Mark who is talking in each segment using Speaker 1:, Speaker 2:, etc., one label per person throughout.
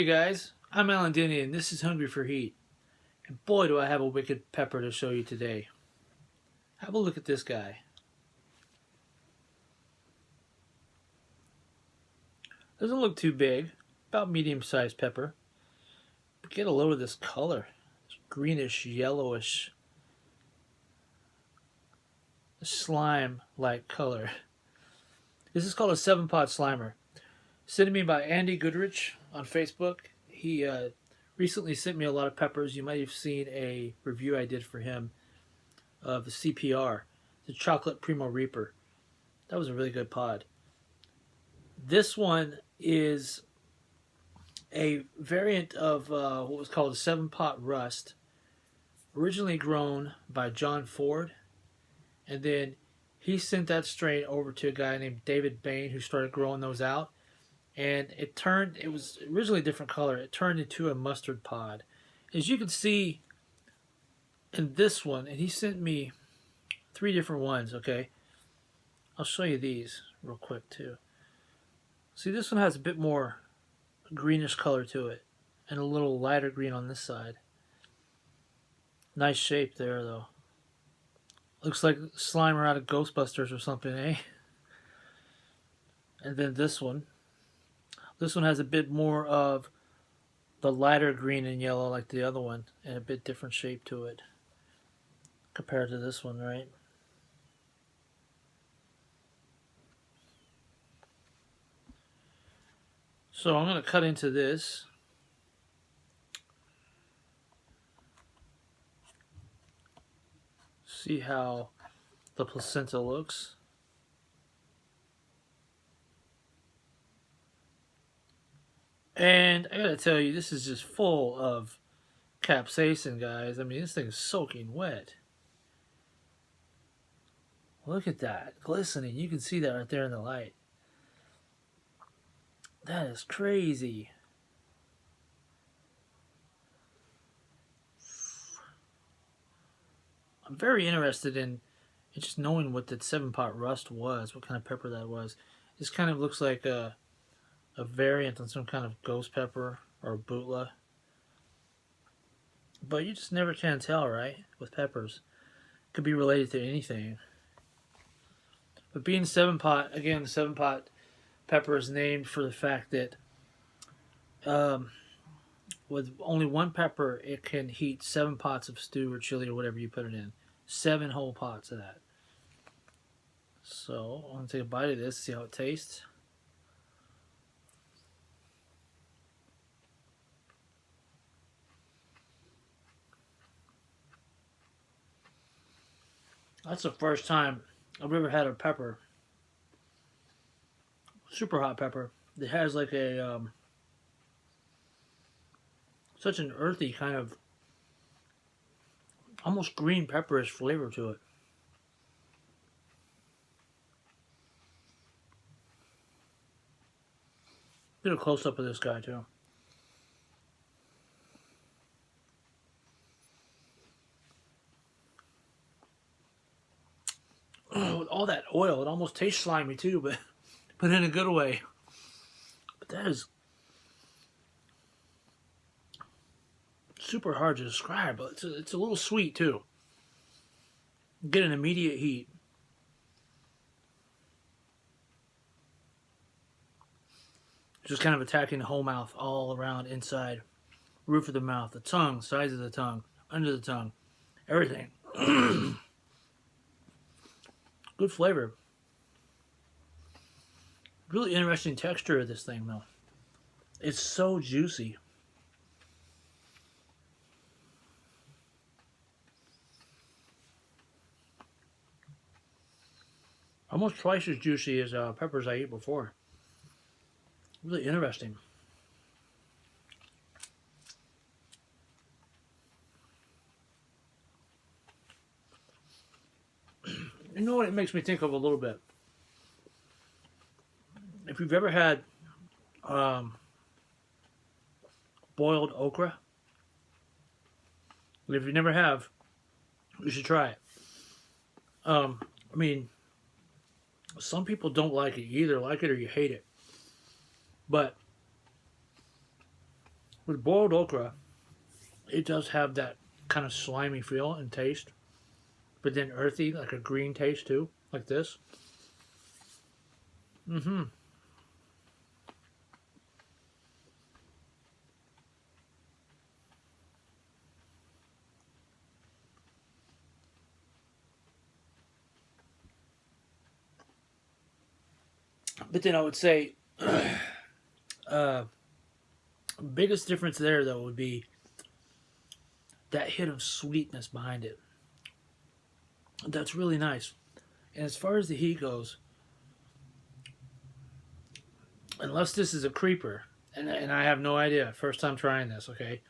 Speaker 1: Hey guys, I'm Alan Denny and this is Hungry for Heat. And boy do I have a wicked pepper to show you today. Have a look at this guy. Doesn't look too big, about medium-sized pepper. But get a load of this color. This greenish, yellowish, slime-like color. This is called a 7-pot slimer. Sent to me by Andy Goodrich on Facebook. He recently sent me a lot of peppers. You might have seen a review I did for him of the CPR, the Chocolate Primo Reaper. That was a really good pod. This one is a variant of what was called a 7-pot rust, originally grown by John Ford, and then he sent that strain over to a guy named David Bain who started growing those out, and it was originally a different color. It turned into a mustard pod. As you can see in this one, and he sent me 3 different ones, okay? I'll show you these real quick too. See, this one has a bit more greenish color to it and a little lighter green on this side. Nice shape there though. Looks like Slimer out of Ghostbusters or something, eh? And then this one has a bit more of the lighter green and yellow like the other one, and a bit different shape to it compared to this one, right? So I'm going to cut into this. See how the placenta looks. And I gotta tell you, this is just full of capsaicin, guys. I mean, this thing is soaking wet. Look at that, glistening. You can see that right there in the light. That is crazy. I'm very interested in just knowing what that 7-pot rust was, what kind of pepper that was. This kind of looks like a variant on some kind of ghost pepper or butla. But you just never can tell, right? With peppers. Could be related to anything. But being 7-pot, again, the 7-pot pepper is named for the fact that with only one pepper, it can heat 7 pots of stew or chili or whatever you put it in. 7 whole pots of that. So, I'm going to take a bite of this, see how it tastes. That's the first time I've ever had a pepper, super hot pepper, that has like a, such an earthy kind of, almost green pepperish flavor to it. Get a close-up of this guy too. With all that oil, it almost tastes slimy too, but in a good way. But that is super hard to describe. But it's a little sweet too. Get an immediate heat. Just kind of attacking the whole mouth, all around, inside, roof of the mouth, the tongue, sides of the tongue, under the tongue, everything. Good flavor. Really interesting texture of this thing though. It's so juicy. Almost twice as juicy as peppers I ate before. Really interesting. You know what it makes me think of a little bit? If you've ever had boiled okra, if you never have, you should try it. I mean, some people don't like it. You either like it or you hate it. But With boiled okra, it does have that kind of slimy feel and taste, but then earthy, like a green taste too, like this. Mm-hmm. But then I would say, uh, biggest difference there though would be that hit of sweetness behind it. That's really nice. And as far as the heat goes, unless this is a creeper, and I have no idea, first time trying this, okay?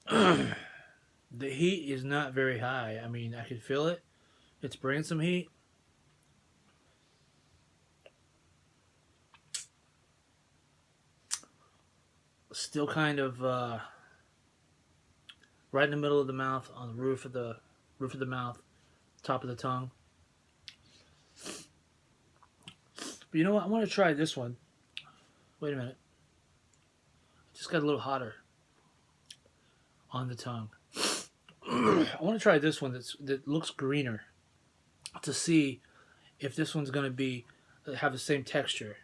Speaker 1: The heat is not very high. I mean, I can feel it. It's bringing some heat. Still kind of right in the middle of the mouth, on the roof of the mouth, top of the tongue. But you know what? I want to try this one. Wait a minute. It just got a little hotter on the tongue. I want to try this one that looks greener to see if this one's going to be have the same texture,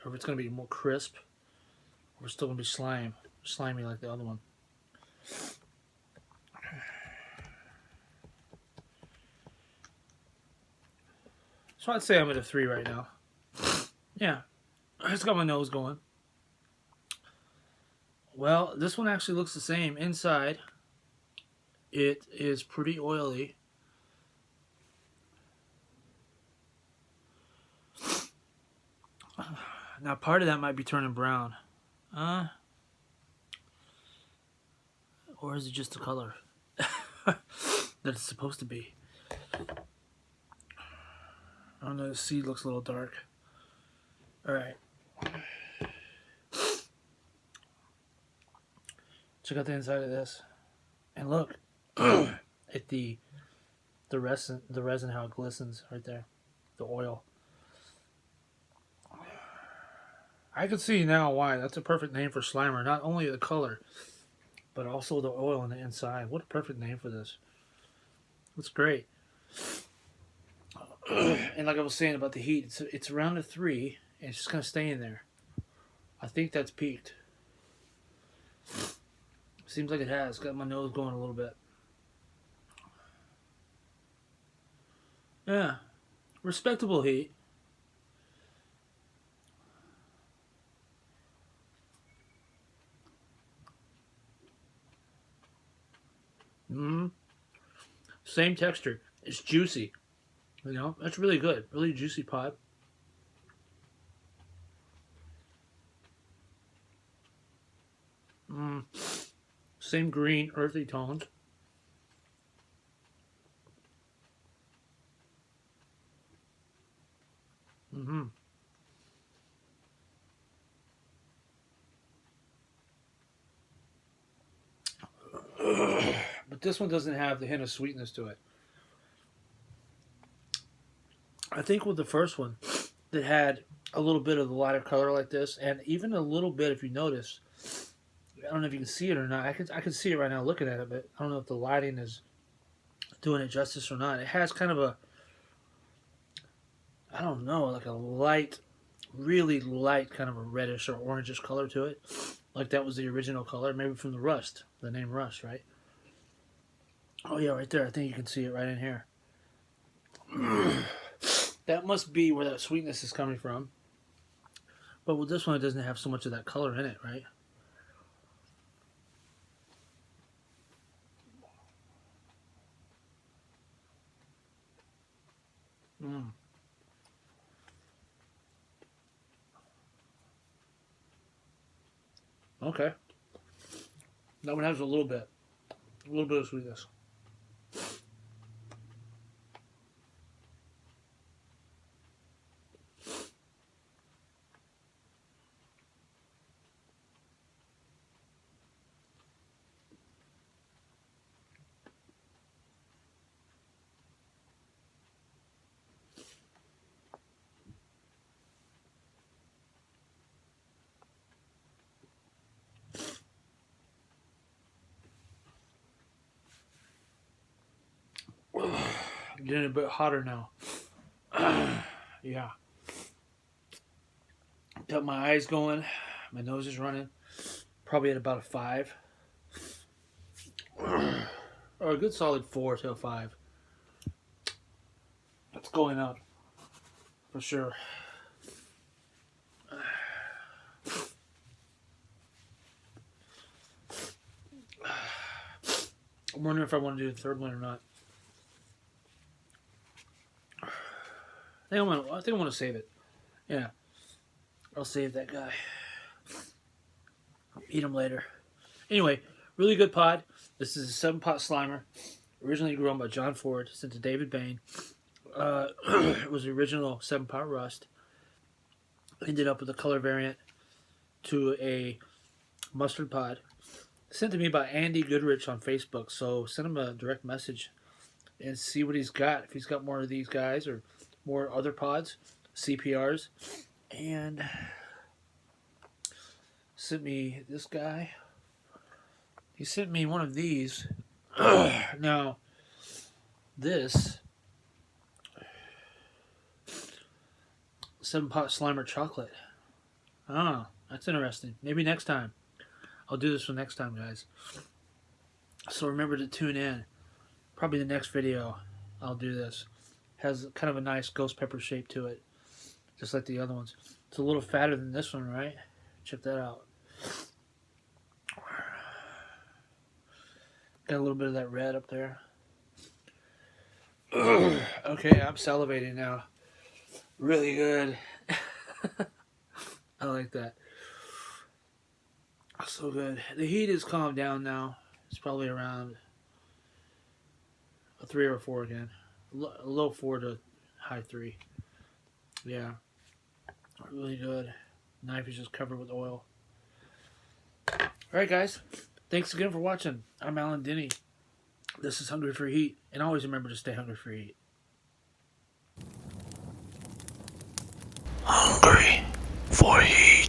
Speaker 1: or if it's going to be more crisp, or it's still going to be slimy like the other one. So I'd say I'm at a 3 right now. Yeah, it's got my nose going. Well, this one actually looks the same. Inside, it is pretty oily. Now, part of that might be turning brown. Or is it just the color that it's supposed to be? I don't know, the seed looks a little dark. Alright. Check out the inside of this. And look at the resin how it glistens right there. The oil. I can see now why. That's a perfect name for Slimer. Not only the color, but also the oil on the inside. What a perfect name for this. It's great. And like I was saying about the heat, it's around a 3, and it's just going to stay in there. I think that's peaked. Seems like it has. Got my nose going a little bit. Yeah. Respectable heat. Same texture. It's juicy. You know, that's really good. Really juicy pod. Same green, earthy tones. But this one doesn't have the hint of sweetness to it. I think with the first one, that had a little bit of the lighter color like this, and even a little bit, if you notice, I don't know if you can see it or not. I can see it right now looking at it, but I don't know if the lighting is doing it justice or not. It has kind of a, I don't know, like a light, really light kind of a reddish or orangish color to it. Like that was the original color, maybe from the rust, the name rust, right? Oh yeah, right there. I think you can see it right in here. That must be where that sweetness is coming from. But with this one, it doesn't have so much of that color in it, right? Okay. That one has a little bit of sweetness. Getting a bit hotter now. Yeah. Got my eyes going. My nose is running. Probably at about a 5. Or a good solid 4 to a 5. That's going up. For sure. I'm wondering if I want to do the third one or not. I think I want to save it. Yeah. I'll save that guy. I'll eat him later. Anyway, really good pod. This is a 7-pot Slimer. Originally grown by John Ford. Sent to David Bain. It was the original 7-pot Rust. Ended up with a color variant to a mustard pod. Sent to me by Andy Goodrich on Facebook. So send him a direct message and see what he's got. If he's got more of these guys or more other pods, CPRs. And sent me this guy. He sent me one of these. Now, this 7-pot Slimer chocolate. Oh, that's interesting. Maybe next time. I'll do this for next time, guys. So remember to tune in. Probably the next video I'll do this. Has kind of a nice ghost pepper shape to it. Just like the other ones. It's a little fatter than this one, right? Check that out. Got a little bit of that red up there. Okay, I'm salivating now. Really good. I like that. So good. The heat has calmed down now. It's probably around a 3 or a 4 again. A low 4 to high 3. Yeah. Really good. Knife is just covered with oil. Alright, guys. Thanks again for watching. I'm Alan Denny. This is Hungry for Heat. And always remember to stay hungry for heat. Hungry for heat.